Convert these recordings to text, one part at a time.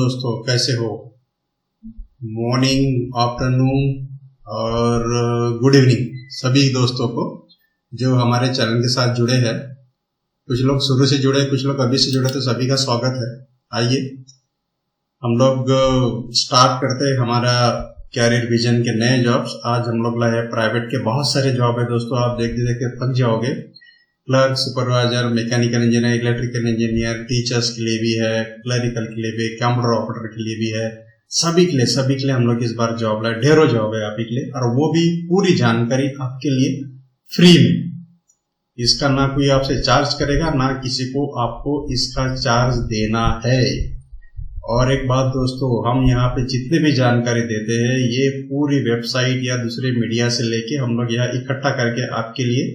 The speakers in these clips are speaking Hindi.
दोस्तों, कैसे हो? मॉर्निंग, आफ्टरनून और गुड इवनिंग सभी दोस्तों को जो हमारे चैनल के साथ जुड़े हैं। कुछ लोग शुरू से जुड़े, कुछ लोग अभी से जुड़े, तो सभी का स्वागत है। आइए हम लोग स्टार्ट करते हैं हमारा कैरियर विजन के नए जॉब्स। आज हम लोग लाए प्राइवेट के बहुत सारे जॉब है दोस्तों, आप देखते देखते थक जाओगे। Clerk, supervisor, mechanical engineer, electrical engineer, teachers के लिए भी है, क्लरिकल के लिए भी, कंप्यूटर ऑपरेटर के लिए भी है। सभी के लिए हम लोग इस बार जॉब लाए। ढेरों जॉब है आप ही के लिए, और वो भी पूरी जानकारी आपके लिए फ्री में। इसका ना कोई आपसे चार्ज करेगा, ना किसी को आपको इसका चार्ज देना है। और एक बात दोस्तों, हम यहाँ पे जितने भी जानकारी देते हैं ये पूरी वेबसाइट या दूसरे मीडिया से लेके हम लोग यहाँ इकट्ठा करके आपके लिए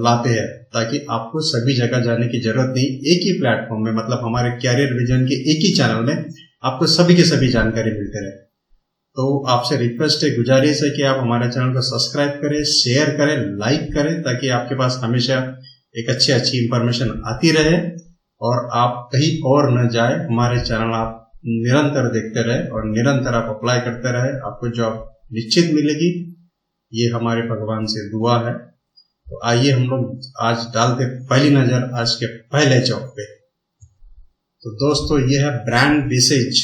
लाते हैं, ताकि आपको सभी जगह जाने की जरूरत नहीं। एक ही प्लेटफॉर्म में, मतलब हमारे कैरियर विजन के एक ही चैनल में आपको सभी की सभी जानकारी मिलते रहे। तो आपसे रिक्वेस्ट है, गुजारिश है कि आप हमारे चैनल को सब्सक्राइब करें, शेयर करें, लाइक करें, ताकि आपके पास हमेशा एक अच्छी इंफॉर्मेशन आती रहे और आप कहीं और न जाए। हमारे चैनल आप निरंतर देखते रहे और निरंतर आप अप्लाई करते रहे, आपको जॉब निश्चित मिलेगी। ये हमारे भगवान से दुआ है। तो आइए हम लोग आज डालते पहली नजर आज के पहले जॉब पे। तो दोस्तों, ये है ब्रांड विसेज।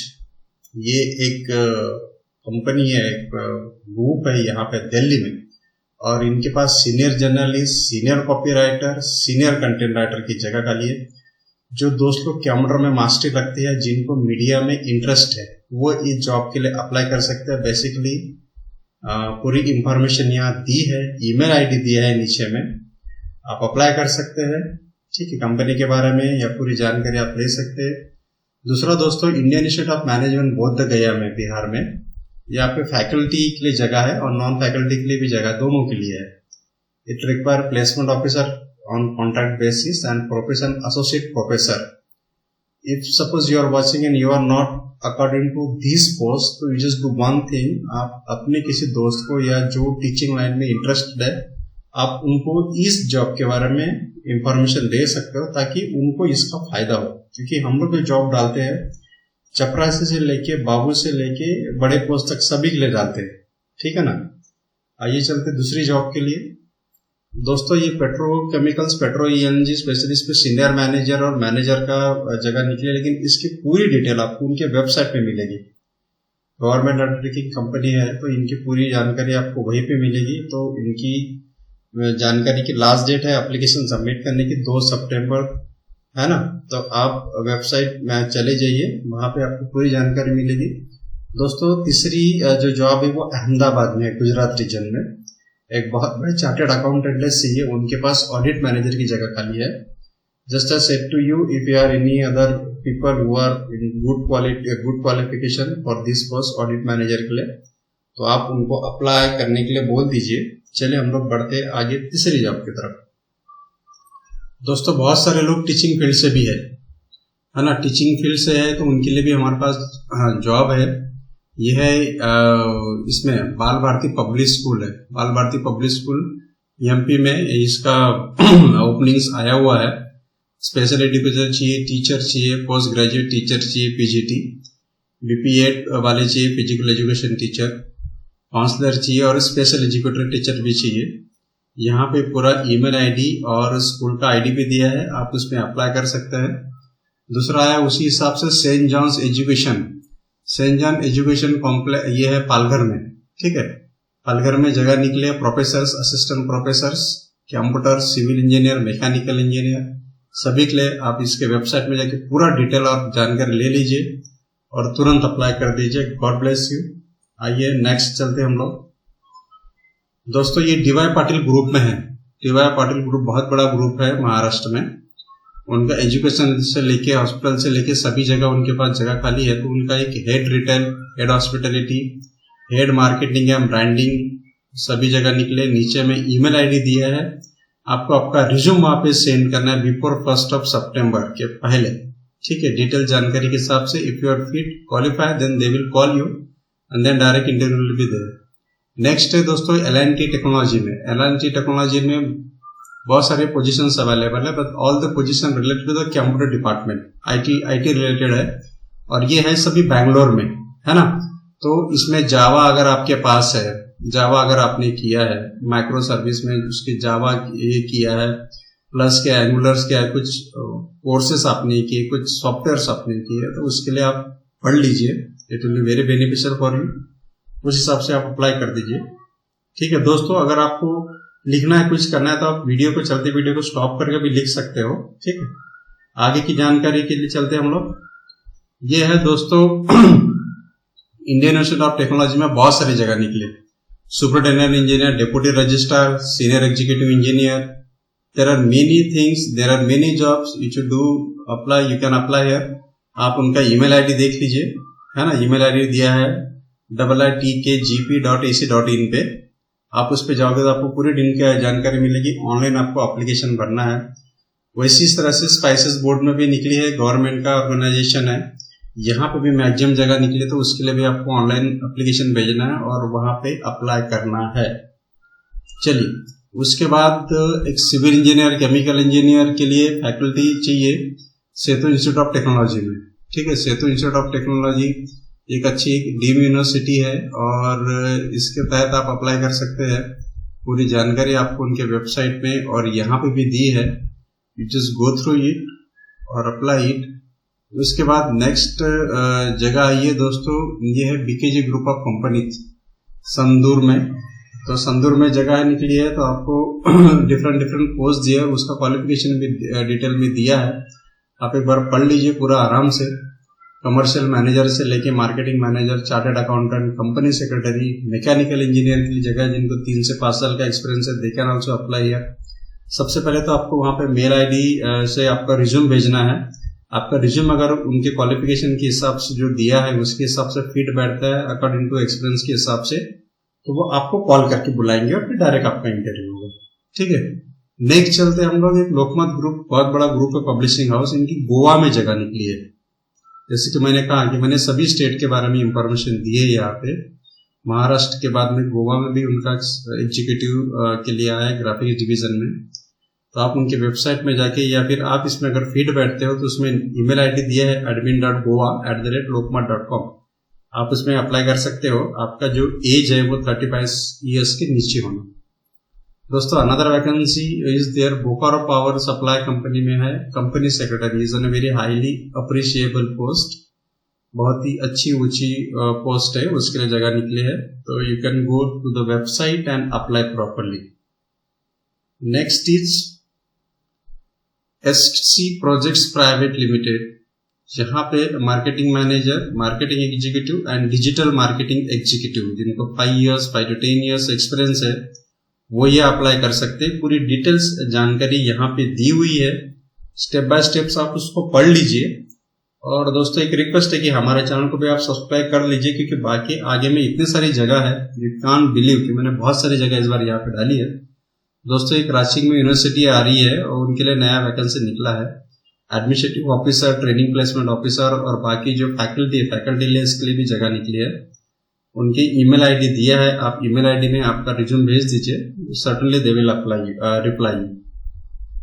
ये एक कंपनी है, एक ग्रुप है यहाँ पे दिल्ली में, और इनके पास senior journalist, senior copywriter, senior content writer की जगह खाली है। जो दोस्त लोग कंप्यूटर में मास्टरी रखते हैं, जिनको मीडिया में इंटरेस्ट है, वो इस जॉब के लिए अप्लाई कर सकते हैं। बेसिकली पूरी इंफॉर्मेशन यहाँ दी है, ईमेल आईडी दिया है नीचे में, आप अप्लाई कर सकते हैं। ठीक है, कंपनी के बारे में या पूरी जानकारी आप ले सकते हैं। दूसरा दोस्तों, इंडियन इंस्टीट्यूट ऑफ मैनेजमेंट बोध गया में, बिहार में, यहाँ पे फैकल्टी के लिए जगह है और नॉन फैकल्टी के लिए भी जगह, दोनों के लिए है। It require placement officer on contract basis and profession associate professor. If suppose you are watching and you are not according to this post, तो you just do one thing, आप अपने किसी दोस्त को या जो टीचिंग लाइन में इंटरेस्टेड है, आप उनको इस जॉब के बारे में इंफॉर्मेशन दे सकते हो, ताकि उनको इसका फायदा हो। क्योंकि हम लोग जो जॉब डालते हैं, चपरासी से लेके बाबू से लेके बड़े पोस्ट तक सभी के लिए डालते हैं। ठीक है ना। आइए चलते दूसरी जॉब के लिए। दोस्तों, ये पेट्रोकेमिकल्स, पेट्रो ईएनजी स्पेशलिस्ट पे सीनियर मैनेजर और मैनेजर का जगह निकले, लेकिन इसकी पूरी डिटेल आपको उनके वेबसाइट पे मिलेगी। गवर्नमेंट अंडरटेकिंग कंपनी है, तो इनकी पूरी जानकारी आपको वहीं पे मिलेगी। तो इनकी जानकारी की लास्ट डेट है एप्लीकेशन सबमिट करने की 2 सितंबर, है ना। तो आप वेबसाइट में चले जाइए, वहां पे आपको पूरी जानकारी मिलेगी। दोस्तों, तीसरी जो जॉब है वो अहमदाबाद में है, गुजरात रीजन में। एक बहुत बड़े चार्टेड अकाउंटेंट चाहिए, उनके पास ऑडिट मैनेजर की जगह खाली है। Just I said to you, if you are any other people who are in good qualification for this post audit manager के लिए, तो आप उनको अप्लाई करने के लिए बोल दीजिए। चलिए हम लोग बढ़ते आगे तीसरी जॉब की तरफ। दोस्तों, बहुत सारे लोग टीचिंग फील्ड से भी है ना। टीचिंग फील्ड से है तो उनके लिए भी हमारे पास जॉब है। यह है इसमें बाल भारती पब्लिक स्कूल है। बाल भारती पब्लिक स्कूल एमपी में इसका ओपनिंग्स आया हुआ है। स्पेशल एजुकेटर चाहिए, टीचर चाहिए, पोस्ट ग्रेजुएट टीचर चाहिए, पीजीटी, बीपीएड वाले चाहिए, फिजिकल एजुकेशन टीचर, काउंसलर चाहिए और स्पेशल एजुकेटर टीचर भी चाहिए। यहाँ पे पूरा ईमेल आईडी और स्कूल का आईडी भी दिया है, आप उसमें अप्लाई कर सकते हैं। दूसरा है उसी हिसाब से Saint John's education, Saint John education complex, ये है पालघर में। ठीक है, पालघर में जगह निकले professors, assistant professors, computer, civil engineer, mechanical engineer, सभी के लिए आप इसके वेबसाइट में जाके पूरा डिटेल और जानकारी ले लीजिए और तुरंत अप्लाई कर दीजिए। God bless you. आइए नेक्स्ट चलते हम लोग। दोस्तों, ये डीवाई पाटिल ग्रुप में है। डीवाई पाटिल ग्रुप बहुत बड़ा ग्रुप है महाराष्ट्र में। उनका एजुकेशन से लेके हॉस्पिटल से लेके सभी जगह उनके पास जगह खाली है। तो उनका एक head retail, head hospitality, head marketing and branding सभी जगह निकले। नीचे में ईमेल आईडी दिया है, आपको आपका रिज्यूम वहां पे सेंड करना है बिफोर 1 सितंबर के पहले। ठीक है, डिटेल जानकारी के हिसाब से if you are fit qualify then they will call you and then direct interview will be there. Next है दोस्तों एल&टी टेक्नोलॉजी में। एल&टी टेक्नोलॉजी में बहुत सारे पोजीशंस अवेलेबल है, but all the position related to the computer department, IT related है। और ये है सभी बैंगलोर में, है ना। तो इसमें जावा अगर आपके पास है, जावा अगर आपने किया है माइक्रो सर्विस में, उसके जावा ये किया है, प्लस के एंगुलर्स के कुछ कोर्सेस आपने किए, कुछ सॉफ्टवेयर्स आपने किए, तो उसके लिए आप पढ़ लीजिए, it will be very beneficial for you. उस हिसाब से आप अप्लाई कर दीजिए। ठीक है दोस्तों, अगर आपको लिखना है, कुछ करना है, तो आप वीडियो को, चलते वीडियो को स्टॉप करके भी लिख सकते हो। ठीक है, आगे की जानकारी के लिए चलते हम लोग। ये है दोस्तों इंडियन इंस्टीट्यूट ऑफ टेक्नोलॉजी में बहुत सारी जगह निकले, superintendent engineer, deputy registrar, senior executive engineer, there are many things, there are many jobs you should do apply, you can apply here. आप उनका ईमेल आईडी देख लीजिए, है ना, ईमेल आईडी दिया है iitkgp.ac.in पे। आप उस पे जाओगे तो आपको पूरे दिन की जानकारी मिलेगी, ऑनलाइन आपको एप्लीकेशन भरना है। वैसी इस तरह से स्पाइसेस बोर्ड में भी निकली है, गवर्नमेंट का ऑर्गेनाइजेशन है, यहाँ पे भी मैक्सिमम जगह निकली, तो उसके लिए भी आपको ऑनलाइन एप्लीकेशन भेजना है और वहां पे अप्लाई करना है। चलिए, उसके बाद एक सिविल इंजीनियर, केमिकल इंजीनियर के लिए फैकल्टी चाहिए सेतु इंस्टीट्यूट ऑफ टेक्नोलॉजी में। ठीक है, सेतु इंस्टीट्यूट ऑफ टेक्नोलॉजी एक अच्छी डीम यूनिवर्सिटी है और इसके तहत आप अप्लाई कर सकते हैं। पूरी जानकारी आपको उनके वेबसाइट में और यहाँ पे भी दी है, you just go through it और अप्लाई इट। उसके बाद नेक्स्ट जगह आई है दोस्तों, ये है बीकेजी ग्रुप ऑफ कंपनी संदूर में। तो संदूर में जगह निकली है, तो आपको डिफरेंट पोस्ट दिया है, उसका क्वालिफिकेशन भी डिटेल में दिया है। आप एक बार पढ़ लीजिए पूरा आराम से। कमर्शियल मैनेजर से लेके marketing manager, chartered accountant, company secretary, mechanical engineer के लिए जगह, जिनको 3 से 5 साल का एक्सपीरियंस है, they can also apply here. सबसे पहले तो आपको वहां पे मेल आईडी से आपका रिज्यूम भेजना है। आपका रिज्यूम अगर उनके क्वालिफिकेशन के हिसाब से जो दिया है उसके हिसाब से फिट बैठता है अकॉर्डिंग टू एक्सपीरियंस के हिसाब से, तो वो आपको कॉल करके बुलाएंगे और फिर डायरेक्ट आपका इंटरव्यू होगा। ठीक है, नेक्स्ट चलते हम लोग। एक लोकमत ग्रुप, बहुत बड़ा ग्रुप है, पब्लिशिंग हाउस, इनकी गोवा में जगह निकली है। जैसे कि मैंने कहा कि मैंने सभी स्टेट के बारे में इंफॉर्मेशन दी है यहाँ पे। महाराष्ट्र के बाद में गोवा में भी उनका एग्जीक्यूटिव के लिए आया है, ग्राफिक्स डिवीजन में। तो आप उनके वेबसाइट में जाके, या फिर आप इसमें अगर फीड बैठते हो तो उसमें ईमेल आईडी दिया है admin.goa@lokmat.com। आप उसमें अप्लाई कर सकते हो। आपका जो एज है वो 35 ईयर्स के नीचे होना। दोस्तों, another vacancy is there, Bokaro power supply company में है, company secretary, is an very highly appreciable post, बहुत ही अच्छी ऊंची पोस्ट है, उसके लिए जगह निकली है। तो you can go to the website and apply properly. Next is SC projects private limited, यहाँ पे marketing manager, marketing executive and digital marketing executive, जिनको 5 to 10 years एक्सपीरियंस है, वो ये अप्लाई कर सकते हैं। पूरी डिटेल्स जानकारी यहाँ पे दी हुई है, स्टेप बाय स्टेप्स आप उसको पढ़ लीजिए। और दोस्तों, एक रिक्वेस्ट है कि हमारे चैनल को भी आप सब्सक्राइब कर लीजिए, क्योंकि बाकी आगे में इतनी सारी जगह है, यू कांट बिलीव कि मैंने बहुत सारी जगह इस बार यहाँ पे डाली है। दोस्तों, एक रांची में यूनिवर्सिटी आ रही है और उनके लिए नया वैकेंसी निकला है, administrative officer, training placement officer, और बाकी जो फैकल्टी ले, इसके लिए भी जगह निकली है। उनकी ईमेल आईडी दिया है, आप ईमेल आईडी में आपका रिज्यूम भेज दीजिए, सर्टेनली दे विल रिप्लाई।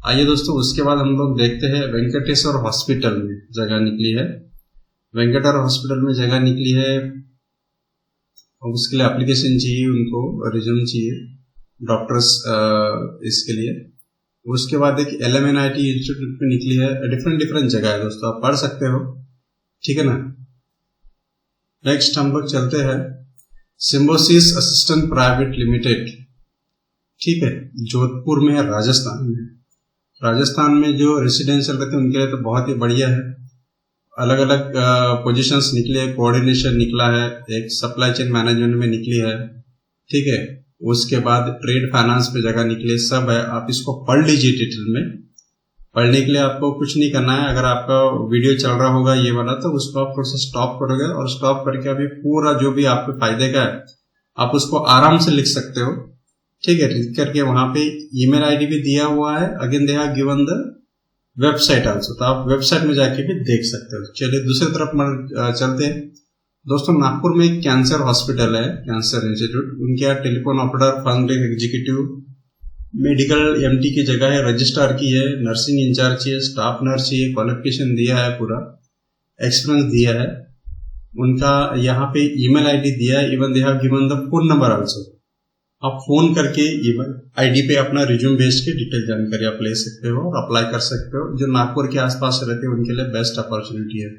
आइए दोस्तों, उसके बाद हम लोग देखते हैं वेंकटेश्वर हॉस्पिटल में जगह निकली है। वेंकटेश्वर हॉस्पिटल में जगह निकली है, उसके लिए एप्लीकेशन चाहिए, उनको रिज्यूम चाहिए, डॉक्टर्स इसके लिए। उसके बाद एक LMNIT इंस्टीट्यूट में निकली है, डिफरेंट जगह है दोस्तों, आप पढ़ सकते हो। ठीक है ना। नेक्स्ट हम लोग चलते हैं सिम्बोसिस असिस्टेंट प्राइवेट लिमिटेड। ठीक है, जोधपुर में है, राजस्थान में। राजस्थान में जो रेसिडेंशियल रहते हैं उनके लिए तो बहुत ही बढ़िया है। अलग अलग पोजीशंस निकले, कोऑर्डिनेशन निकला है, एक सप्लाई चेन मैनेजमेंट में निकली है। ठीक है, उसके बाद ट्रेड फाइनेंस पे जगह निकली, सब है। आप इसको पढ़ लीजिए डिटेल में। पढ़ने के लिए आपको कुछ नहीं करना है, अगर आपका वीडियो चल रहा होगा ये वाला, तो उसको आप थोड़ा सा स्टॉप करोगे और स्टॉप करके अभी पूरा जो भी आपके फायदे का है आप उसको आराम से लिख सकते हो। ठीक है, लिख करके वहां पे ईमेल आईडी भी दिया हुआ है, again they have given the website also, तो आप वेबसाइट में जाके भी देख सकते हो। चलिए दूसरी तरफ चलते हैं दोस्तों। नागपुर में एक कैंसर हॉस्पिटल है, कैंसर इंस्टीट्यूट, उनके यहाँ telephone operator, fund executive, medical MT की जगह है, रजिस्ट्रार की है, नर्सिंग इंचार्ज चाहिए, स्टाफ नर्स चाहिए, क्वालिफिकेशन दिया है पूरा। एक्सपीरियंस दिया है, उनका यहाँ पे ईमेल आईडी दिया है, even they have given the phone number also. आप फोन करके ईमेल आईडी पे अपना रिज्यूम भेज के डिटेल जानकारी आप ले सकते हो और अप्लाई कर सकते हो। जो नागपुर के आसपास रहते हैं उनके लिए बेस्ट अपॉर्चुनिटी है।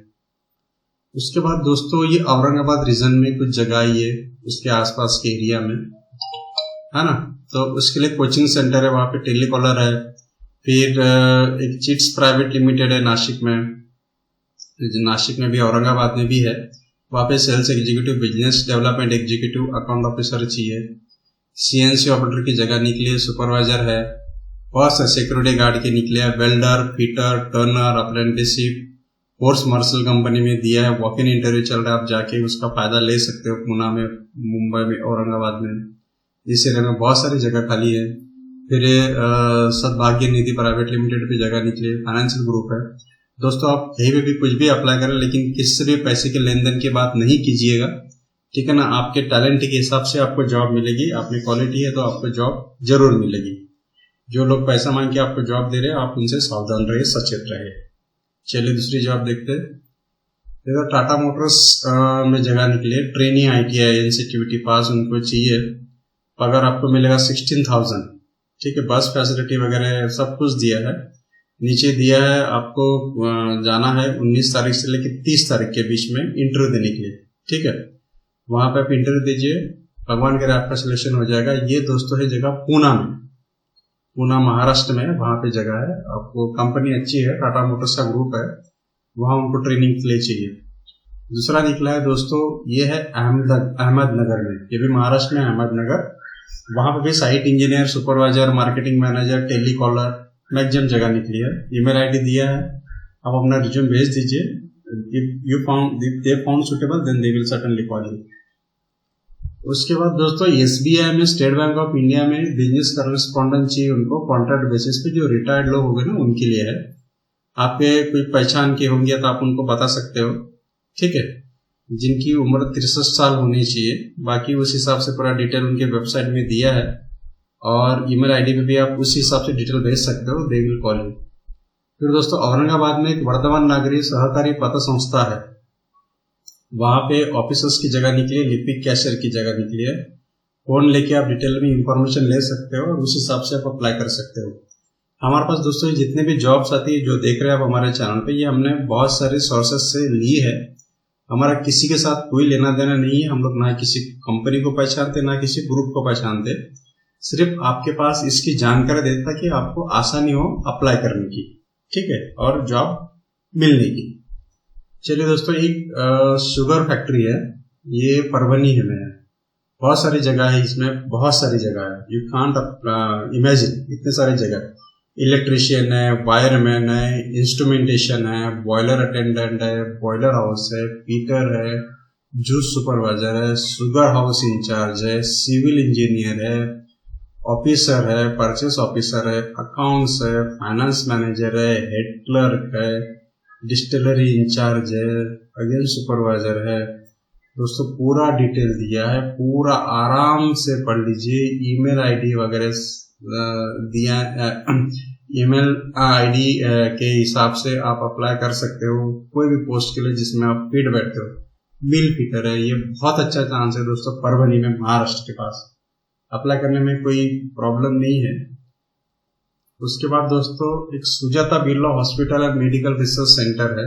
उसके बाद दोस्तों ये औरंगाबाद रीजन में कुछ जगह ही है, उसके आसपास के एरिया में, है ना। तो उसके लिए कोचिंग सेंटर है, वहाँ पे टेलीकॉलर है। फिर एक चिट्स प्राइवेट लिमिटेड है नासिक में, नासिक में भी औरंगाबाद में भी है। वहाँ पे sales executive, business development executive, account officer चाहिए। सीएनसी ऑपरेटर की जगह निकली है, सुपरवाइजर है, बहुत से सिक्योरिटी गार्ड के निकले हैं, welder, fitter, turner, apprenticeship, force marshal company में दिया है। वॉक इन इंटरव्यू चल रहा है, आप जाके उसका फायदा ले सकते हो। पुणे में, मुंबई में, औरंगाबाद में, इस एरिया में बहुत सारी जगह खाली है। फिर सद्भाग्य निधि प्राइवेट लिमिटेड पे जगह निकली है, फाइनेंशियल ग्रुप है। दोस्तों आप कहीं पे भी कुछ भी अप्लाई करें, लेकिन किसी भी पैसे के लेन देन की बात नहीं कीजिएगा, ठीक है ना। आपके टैलेंट के हिसाब से आपको जॉब मिलेगी, अपनी क्वालिटी है तो आपको जॉब जरूर मिलेगी। जो लोग पैसा मांग के आपको जॉब दे रहे हैं, आप उनसे सावधान रहिए, सचेत रहिए। चलिए दूसरी जॉब देखते हैं। देखो टाटा मोटर्स में जगह निकली है, ट्रेनी ITI एनसीटीवीटी पास उनको चाहिए। पगार आपको मिलेगा 16,000, ठीक है। बस फैसिलिटी वगैरह सब कुछ दिया है। नीचे दिया है आपको जाना है 19 तारीख से लेकर 30 तारीख के बीच में इंटरव्यू देने के लिए, ठीक है। वहां पे आप इंटरव्यू दीजिए, भगवान करे आपका सिलेक्शन हो जाएगा। ये दोस्तों है जगह पूना में, पूना महाराष्ट्र में, वहां पे जगह है। आपको कंपनी अच्छी है, टाटा मोटर्स का ग्रुप है, वहां उनको ट्रेनिंग के लिए चाहिए। दूसरा निकला है दोस्तों, ये है अहमदनगर में, ये भी महाराष्ट्र में, अहमदनगर। वहां पे भी site engineer, supervisor, marketing manager, telecaller, maximum जगह निकली है। ईमेल आईडी दिया है, आप अपना रिज्यूम भेज दीजिए। If they found suitable then they will certainly call you. उसके बाद दोस्तों SBI में, स्टेट बैंक ऑफ इंडिया में बिजनेस करेस्पॉन्डेंट चाहिए उनको, कॉन्ट्रैक्ट बेसिस पे। जो रिटायर्ड लोग हो गए ना उनके लिए है। आपके कोई पहचान के होंगे तो आप उनको बता सकते हो, ठीक है। जिनकी उम्र 63 साल होनी चाहिए। बाकी उस हिसाब से पूरा डिटेल उनके वेबसाइट में दिया है, और ईमेल आईडी पे भी आप उस हिसाब से डिटेल भेज सकते हो, दे विल कॉल यू। फिर दोस्तों औरंगाबाद में एक वर्धमान नागरी सहकारी पत्र संस्था है, वहां पे ऑफिसर्स की जगह निकली है, लिपिक कैशियर की जगह निकली है। फोन लेके आप डिटेल में इंफॉर्मेशन ले सकते हो और उस हिसाब से आप अप्लाई कर सकते हो। हमारे पास दोस्तों जितने भी जॉब्स आती है, जो देख रहे हैं आप हमारे चैनल पे, ये हमने बहुत सारे सोर्सेस से ली है। हमारा किसी के साथ कोई लेना देना नहीं है। हम लोग ना किसी कंपनी को पहचानते, ना किसी ग्रुप को पहचानते। सिर्फ आपके पास इसकी जानकारी देता कि आपको आसानी हो अप्लाई करने की, ठीक है, और जॉब मिलने की। चलिए दोस्तों, एक शुगर फैक्ट्री है, ये परभनी में है। बहुत सारी जगह है इसमें, बहुत सारी जगह है, यू कांट इमेजिन, इतने सारे जगह। इलेक्ट्रिशियन है, वायरमैन है, इंस्ट्रूमेंटेशन है, बॉयलर अटेंडेंट है, बॉयलर हाउस है, पीटर है, जूस सुपरवाइजर है, शुगर हाउस इंचार्ज है, सिविल इंजीनियर है, ऑफिसर है, परचेस ऑफिसर है, अकाउंट्स है, फाइनेंस मैनेजर है, हेड क्लर्क है, डिस्टिलरी इंचार्ज है, अगेन सुपरवाइजर है। दोस्तों पूरा डिटेल दिया है, पूरा आराम से पढ़ लीजिए। ईमेल आईडी वगैरह दिया, ईमेल आईडी के हिसाब से आप अप्लाई कर सकते हो कोई भी पोस्ट के लिए जिसमें आप फिट बैठते हो। मिल फिटर है, ये बहुत अच्छा चांस है दोस्तों, परभनी में, महाराष्ट्र के पास। अप्लाई करने में कोई प्रॉब्लम नहीं है। उसके बाद दोस्तों एक Sujata Birla hospital and medical research centre है,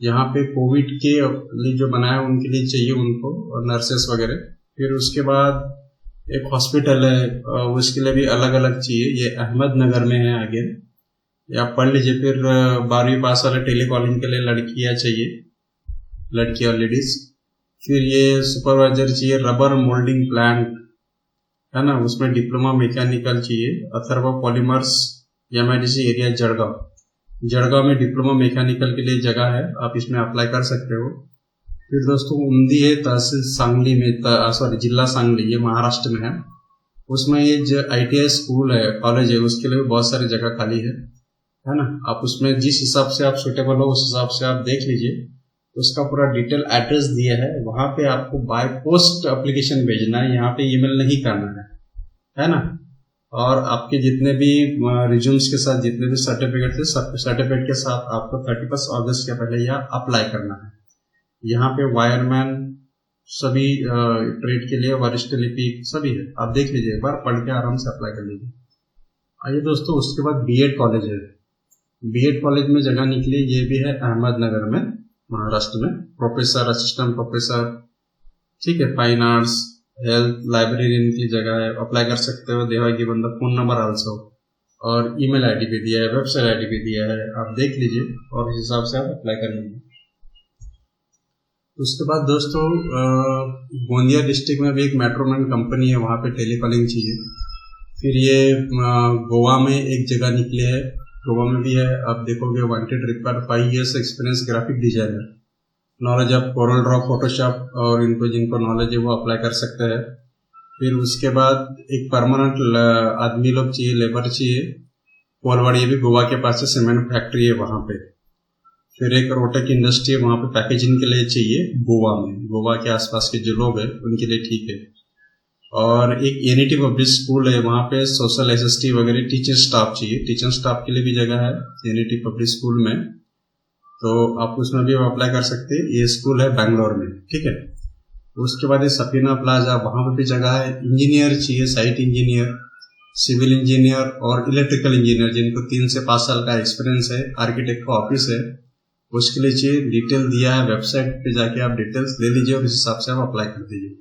यहाँ पे कोविड के लिए जो बनाया उनके लिए चाहिए उनको, और नर्सेस वगैरह। फिर उसके बाद एक हॉस्पिटल है, उसके लिए भी अलग अलग चाहिए। ये अहमदनगर में है। आगे या पढ़ लीजिए। फिर 12वीं पास वाले टेलीकॉलिंग के लिए लड़कियां चाहिए, लड़की और लेडीज। फिर ये सुपरवाइजर चाहिए, रबर मोल्डिंग प्लांट है ना, उसमें डिप्लोमा मैकेनिकल चाहिए। अथर्वा पॉलीमर्स, MIDC एरिया जड़गांव में डिप्लोमा मैकेनिकल के लिए जगह है, आप इसमें अप्लाई कर सकते हो। फिर दोस्तों उमदी है, तहसील सांगली में, जिला सांगली, ये महाराष्ट्र में है। उसमें ये जो ITI स्कूल है, कॉलेज है, उसके लिए भी बहुत सारी जगह खाली है ना। आप उसमें जिस हिसाब से आप सुटेबल हो उस हिसाब से आप देख लीजिए। उसका पूरा डिटेल एड्रेस दिया है, वहां पे आपको बाय पोस्ट एप्लीकेशन भेजना है, यहाँ पे ईमेल नहीं करना है ना। और आपके जितने भी रिज्यूम्स के साथ जितने भी सर्टिफिकेट थे, सर्टिफिकेट के साथ आपको 31 अगस्त के पहले यह अप्लाई करना है। यहाँ पे वायरमैन सभी ट्रेड के लिए वरिष्ठ लिपिक सभी है, आप देख लीजिए एक बार, पढ़ के आराम से अप्लाई कर लीजिए। आइए दोस्तों, उसके बाद बीएड कॉलेज है। बीएड कॉलेज में जगह निकली, ये भी है अहमदनगर में, महाराष्ट्र में। प्रोफेसर, असिस्टेंट प्रोफेसर, ठीक है, फाइन आर्ट्स, हेल्थ, लाइब्रेरियन की जगह है, अप्लाई कर सकते हो। देवा की बंदा फोन नंबर आल्सो, और ईमेल आईडी भी दिया है, वेबसाइट आईडी भी दिया है, आप देख लीजिए और इस हिसाब से आप अप्लाई कर लीजिए। उसके बाद दोस्तों, गोंदिया डिस्ट्रिक्ट में भी एक मेट्रोमैन कंपनी है, वहाँ पे टेलीकॉलिंग चाहिए। फिर ये गोवा में एक जगह निकली है, गोवा में भी है, आप देखोगे wanted required 5 years experience graphic designer, knowledge of Corel Draw, Photoshop, और इनको जिनको नॉलेज है वो अप्लाई कर सकते हैं। फिर उसके बाद एक परमानेंट आदमी लोग चाहिए, लेबर चाहिए, कोलवाड़ी, ये भी गोवा के पास है, सीमेंट फैक्ट्री है वहाँ पे। फिर एक रोटेक इंडस्ट्री है, वहाँ पे पैकेजिंग के लिए चाहिए, गोवा में, गोवा के आसपास के जो लोग हैं उनके लिए ठीक है। और एक एनईटी पब्लिक स्कूल है, वहाँ पे सोशल एसएसटी वगैरह टीचर स्टाफ चाहिए, टीचर स्टाफ के लिए भी जगह है एनईटी पब्लिक स्कूल में, तो आप उसमें भी अप्लाई कर सकते हैं। ये स्कूल है बैंगलोर में, ठीक है। उसके बाद ये सफीना प्लाजा, वहाँ पे भी जगह है। इंजीनियर चाहिए, साइट इंजीनियर, सिविल इंजीनियर और इलेक्ट्रिकल इंजीनियर, जिनको 3 से 5 साल का एक्सपीरियंस है। आर्किटेक्ट का ऑफिस है, उसके लिए चाहिए। डिटेल दिया है, वेबसाइट पे जाके आप डिटेल्स ले लीजिए और इस हिसाब से आप अप्लाई कर दीजिए।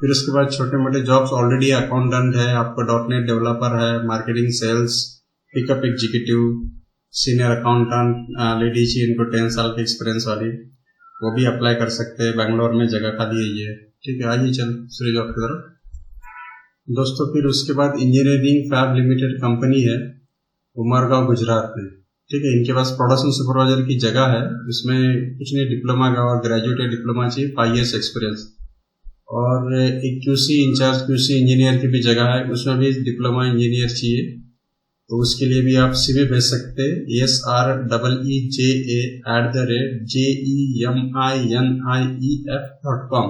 फिर उसके बाद छोटे मोटे जॉब्स ऑलरेडी, अकाउंटेंट है, आपका .NET डेवलपर है, marketing, sales, pickup executive, senior accountant lady चाहिए, इनको 10 साल के एक्सपीरियंस वाली, वो भी अप्लाई कर सकते हैं। बैंगलोर में जगह खाली है ये, ठीक है। आइए चल दूसरे जॉब की तरफ दोस्तों। फिर उसके बाद इंजीनियरिंग फैब लिमिटेड कंपनी है, उमरगांव, गुजरात में, ठीक है। इनके पास प्रोडक्शन सुपरवाइजर की जगह है, उसमें कुछ नहीं, डिप्लोमा का और ग्रेजुएट या डिप्लोमा चाहिए, 5 years एक्सपीरियंस। और एक क्यूसी इंचार्ज, क्यूसी इंजीनियर की भी जगह है, उसमें भी डिप्लोमा इंजीनियर चाहिए, तो उसके लिए भी आप सीवी भेज सकते हैं। sreeja@jeminif.com,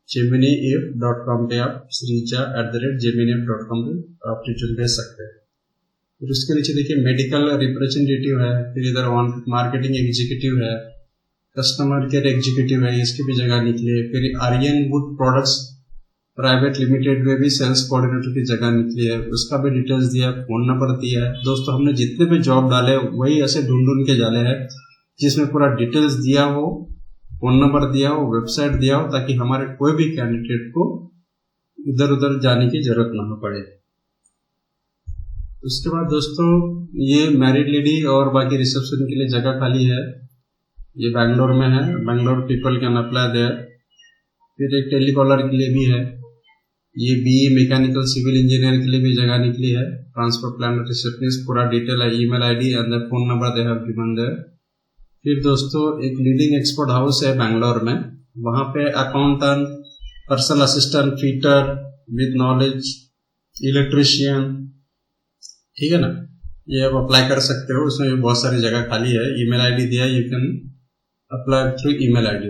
geminiif.com पे आप sreeja@geminiif.com पे आप रिज्यूम भेज सकते हैं। फिर उसके नीचे देखिए मेडिकल रिप्रेजेंटेटिव है, फिर इधर मार्केटिंग एग्जीक्यूटिव है, कस्टमर केयर एग्जीक्यूटिव है, इसकी भी जगह निकली है। फिर Aryan wood products private limited में भी सेल्स कोऑर्डिनेटर की जगह निकली है, उसका भी डिटेल्स दिया है, फोन नंबर दिया है। दोस्तों, हमने जितने भी जॉब डाले वही ऐसे ढूंढ के डाले हैं जिसमें पूरा डिटेल्स दिया हो, फोन नंबर दिया हो, वेबसाइट दिया हो, ताकि हमारे कोई भी कैंडिडेट को इधर उधर जाने की जरूरत ना पड़े। उसके बाद दोस्तों, ये मैरिड लेडी और बाकी रिसेप्शन के लिए जगह खाली है, ये बैंगलोर में है, Bangalore people can apply there. फिर एक टेलीकॉलर के लिए भी है, ये बीई मैकेनिकल सिविल इंजीनियर के लिए भी जगह निकली है, ट्रांसफर प्लान रिसेप्शनिस्ट, पूरा डिटेल है, email ID and phone number they have given there. फिर दोस्तों, एक लीडिंग एक्सपोर्ट हाउस है बैंगलोर में, वहां पे accountant, personal assistant, fitter with knowledge, electrician, ठीक है ना, ये आप अप्लाई कर सकते हो। उसमें भी बहुत सारी जगह खाली है, ईमेल आईडी दिया है, you can apply through email ID.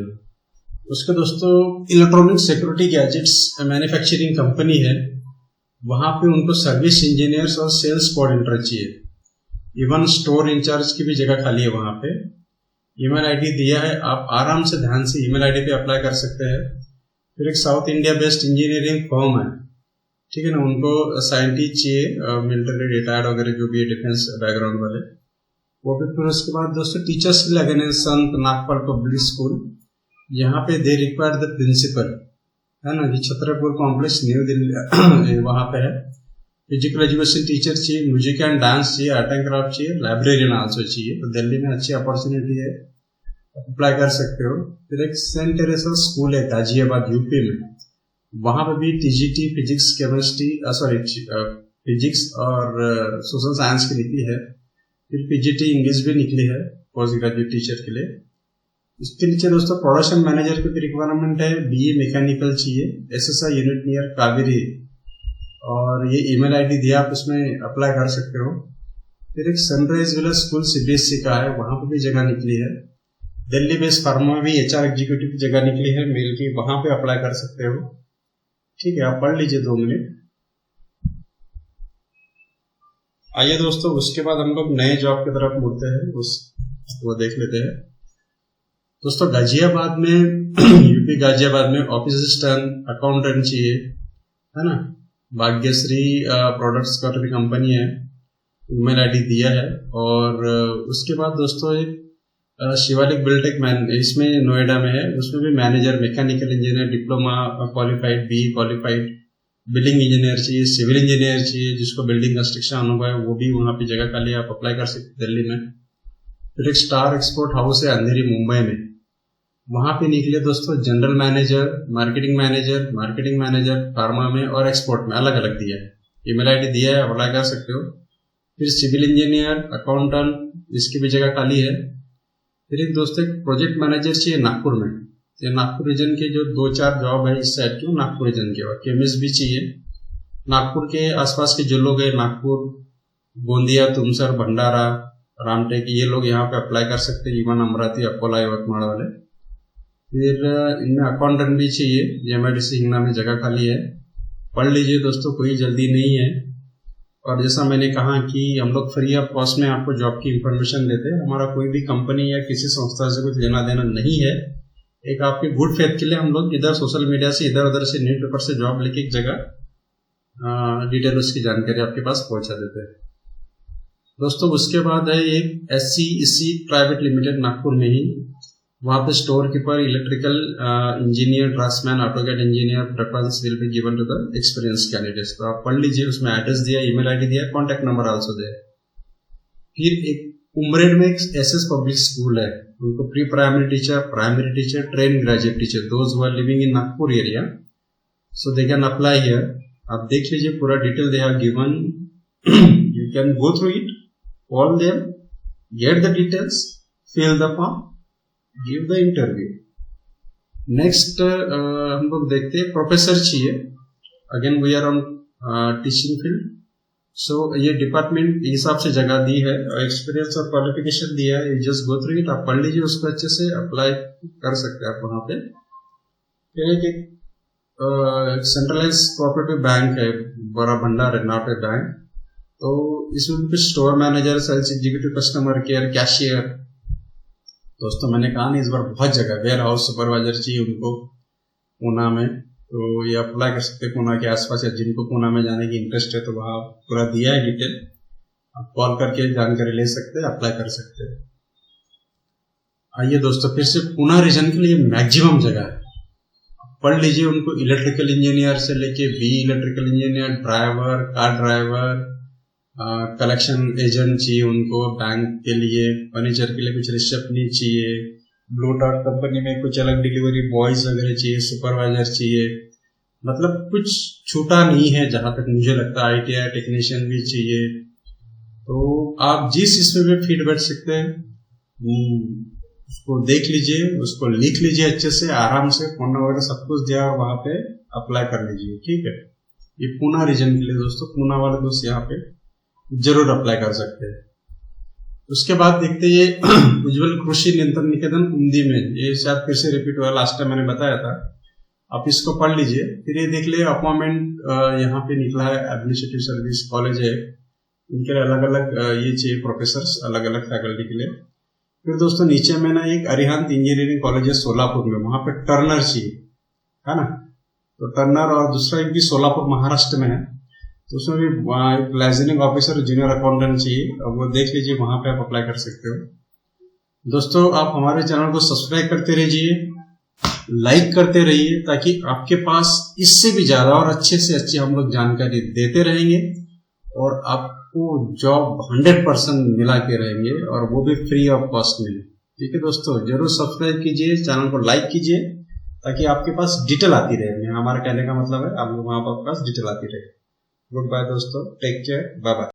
उसके दोस्तों, electronic security gadgets manufacturing company है, वहां पे उनको सर्विस इंजीनियर्स और सेल्स कोऑर्डिनेटर चाहिए, इवन स्टोर इंचार्ज की भी जगह खाली है वहां पे। ईमेल आईडी दिया है, आप आराम से ध्यान से ईमेल आईडी पे अप्लाई कर सकते हैं। फिर एक south India based engineering firm है, ठीक है ना, उनको साइंटिस्ट चाहिए, मिलिट्री रिटायर्ड वगैरह जो भी है, डिफेंस बैकग्राउंड वाले वो भी। फिर उसके बाद दोस्तों, टीचर्स के लिए अगेन संत नागपाल पब्लिक स्कूल, यहाँ पे दे रिक्वायर द प्रिंसिपल, है ना, जी छत्रपुर कॉम्प्लेक्स न्यू दिल्ली वहाँ पे है। फिजिकल एजुकेशन टीचर चाहिए, म्यूजिक एंड डांस चाहिए, आर्ट एंड क्राफ्ट चाहिए, लाइब्रेरियन आल्सो चाहिए। तो दिल्ली में अच्छी अपॉर्चुनिटी है, अप्लाई कर सकते हो। फिर एक सेंट टेरेसा स्कूल है गाजियाबाद यूपी में, वहां पे भी टीजीटी फिजिक्स केमिस्ट्री फिजिक्स और सोशल साइंस की निकली है। फिर पीजीटी इंग्लिश भी निकली है पोस्ट ग्रेजुएट टीचर के लिए। इसके नीचे दोस्तों, प्रोडक्शन मैनेजर की रिक्वायरमेंट है, बीए मैकेनिकल चाहिए, एसएसआई यूनिट नियर कावेरी, और ये ईमेल आईडी दिया, आप उसमें अप्लाई कर सकते हो। फिर एक सनराइज विलेज स्कूल सीबीएसई का है, वहां पर भी जगह निकली है। दिल्ली बेस्ड फार्मा में भी एचआर एग्जीक्यूटिव की जगह निकली है मेल की, वहां पे अप्लाई कर सकते हो, ठीक है। आप पढ़ लीजिए 2 मिनट। आइए दोस्तों, उसके बाद हम लोग नए जॉब की तरफ मुड़ते हैं, वो देख लेते हैं। दोस्तों गाजियाबाद में यूपी गाजियाबाद में ऑफिस असिस्टेंट अकाउंटेंट चाहिए, है ना। भाग्यश्री प्रोडक्ट्स का भी कंपनी है, ईमेल आईडी दिया है। और उसके बाद दोस्तों एक शिवालिक बिल्टेक इसमें नोएडा में है, उसमें भी manager mechanical engineer diploma qualified, B qualified, building engineer चाहिए, सिविल इंजीनियर चाहिए जिसको बिल्डिंग कंस्ट्रक्शन अनुभव है, वो भी वहाँ पे जगह खाली है, आप अप्लाई कर सकते दिल्ली में। फिर एक स्टार एक्सपोर्ट हाउस है अंधेरी मुंबई में, वहां पे निकले दोस्तों general manager, marketing manager pharma में और एक्सपोर्ट में, अलग अलग दिया है। ईमेल आईडी दिया है, अप्लाई कर सकते हो। फिर सिविल इंजीनियर अकाउंटेंट, इसकी भी जगह खाली है। फिर एक दोस्तों एक प्रोजेक्ट मैनेजर चाहिए नागपुर में, ये नागपुर रीजन के जो 2-4 जॉब है इस साइड की, नागपुर रीजन के। और केमिस्ट भी चाहिए नागपुर के आसपास के जो लोग हैं, नागपुर, गोंदिया, तुमसर, भंडारा, रामटेक, ये लोग यहाँ पे अप्लाई कर सकते हैं, इवन अमरावती, अकोला, यवतमाल वाले। फिर इनमें अकाउंटेंट भी चाहिए, एमआईडीसी हिंगना में जगह खाली है, पढ़ लीजिए दोस्तों, कोई जल्दी नहीं है। और जैसा मैंने कहा कि हम लोग फ्री ऑफ कॉस्ट में आपको जॉब की इंफॉर्मेशन देते हैं, हमारा कोई भी कंपनी या किसी संस्था से कुछ लेना देना नहीं है। एक आपके गुड फेथ के लिए हम लोग इधर सोशल मीडिया से, इधर उधर से, न्यूज पेपर से जॉब लेके एक जगह डिटेल उसकी जानकारी आपके पास पहुंचा देते हैं दोस्तों। उसके बाद है एक SCEC प्राइवेट लिमिटेड नागपुर में ही, वहां पे store keeper, electrical engineer, draftsman, AutoCAD engineer, preference will be given to the experience candidates. तो आप पढ़ लीजिए, उसमें एड्रेस दिया, ईमेल आईडी दिया, कॉन्टैक्ट नंबर आल्सो दिया। फिर एक उमरेड में एक SS पब्लिक स्कूल है, उनको pre primary teacher, train graduate teacher, those who are living in Nagpur area, so they can apply here. आप देख लीजिए पूरा detail they have given, you can go through it, all them, get the details, fill the form, give the interview. Next हम लोग देखते हैं प्रोफेसर चाहिए, again we are on teaching field. So ये डिपार्टमेंट के हिसाब से जगह दी है, एक्सपीरियंस और क्वालिफिकेशन दिया है, जस्ट गो थ्रू इट, आप पढ़ लीजिए, उसको अच्छे से अप्लाई कर सकते हैं आप वहां पे। फिर एक सेंट्रलाइज कोऑपरेटिव बैंक है, बड़ा भंडार है, नॉट ए बैंक। तो इसमें कुछ store manager, sales executive, customer care, cashier. दोस्तों मैंने कहा ना, इस बार बहुत जगह वेयर हाउस सुपरवाइजर चाहिए उनको पूना में, तो ये अप्लाई कर सकते हैं पूना के आसपास, या जिनको पूना में जाने की इंटरेस्ट है तो वहाँ पूरा दिया है डिटेल, आप कॉल करके जानकारी ले सकते हैं, अप्लाई कर सकते हैं। आइए दोस्तों, फिर से पूना रीजन के लिए मैक्सिमम जगह है, पढ़ लीजिए। उनको इलेक्ट्रिकल इंजीनियर से लेके B electrical engineer, driver, car driver, collection agent चाहिए उनको, बैंक के लिए, फर्नीचर के लिए कुछ रिसेप्शनिस्ट चाहिए, ब्लू डॉट कंपनी में कुछ अलग डिलीवरी बॉयज वगैरह चाहिए, सुपरवाइजर चाहिए, मतलब कुछ छूटा नहीं है जहां तक मुझे लगता है। ITI टेक्नीशियन भी चाहिए, तो आप जिस इसमें भी फिट बैठ सकते हैं उसको देख लीजिए, उसको लिख लीजिए अच्छे से, आराम से, फोन नंबर वगैरह सब कुछ दिया और वहां पे अप्लाई कर लीजिए, ठीक है। ये पूना रीजन के लिए दोस्तों, पूना वाले दोस्त यहाँ पे जरूर अप्लाई कर सकते हैं। उसके बाद देखते ये उज्जवल कृषि नियंत्रण निकेतन उमदी में, ये शायद फिर से रिपीट हुआ, लास्ट टाइम मैंने बताया था, आप इसको पढ़ लीजिए। फिर ये देख लिए अपॉइंटमेंट यहाँ पे निकला है, एडमिनिस्ट्रेटिव सर्विस कॉलेज है, इनके अलग अलग ये चाहिए प्रोफेसर, अलग अलग फैकल्टी के लिए। फिर दोस्तों नीचे में ना एक अरिहंत इंजीनियरिंग कॉलेज है सोलापुर में, वहां पे टर्नर चाहिए, है ना। तो टर्नर, और दूसरा एक भी सोलापुर महाराष्ट्र में है, तो उसमें भी एक लाइसेंसिंग ऑफिसर, जूनियर अकाउंटेंट चाहिए, वो देख लीजिए, वहां पे आप अप्लाई कर सकते हो। दोस्तों आप हमारे चैनल को सब्सक्राइब करते रहिए, लाइक करते रहिए, ताकि आपके पास इससे भी ज्यादा और अच्छे से अच्छी हम लोग जानकारी देते रहेंगे और आपको जॉब 100% मिला के रहेंगे, और वो भी फ्री ऑफ कॉस्ट में। ठीक है दोस्तों, जरूर सब्सक्राइब कीजिए, चैनल को लाइक कीजिए, ताकि आपके पास डिटेल आती रहे। हमारा कहने का मतलब है आप लोग वहां पर पास डिटेल आती रहे। गुड बाय दोस्तों, टेक केयर, बाय बाय।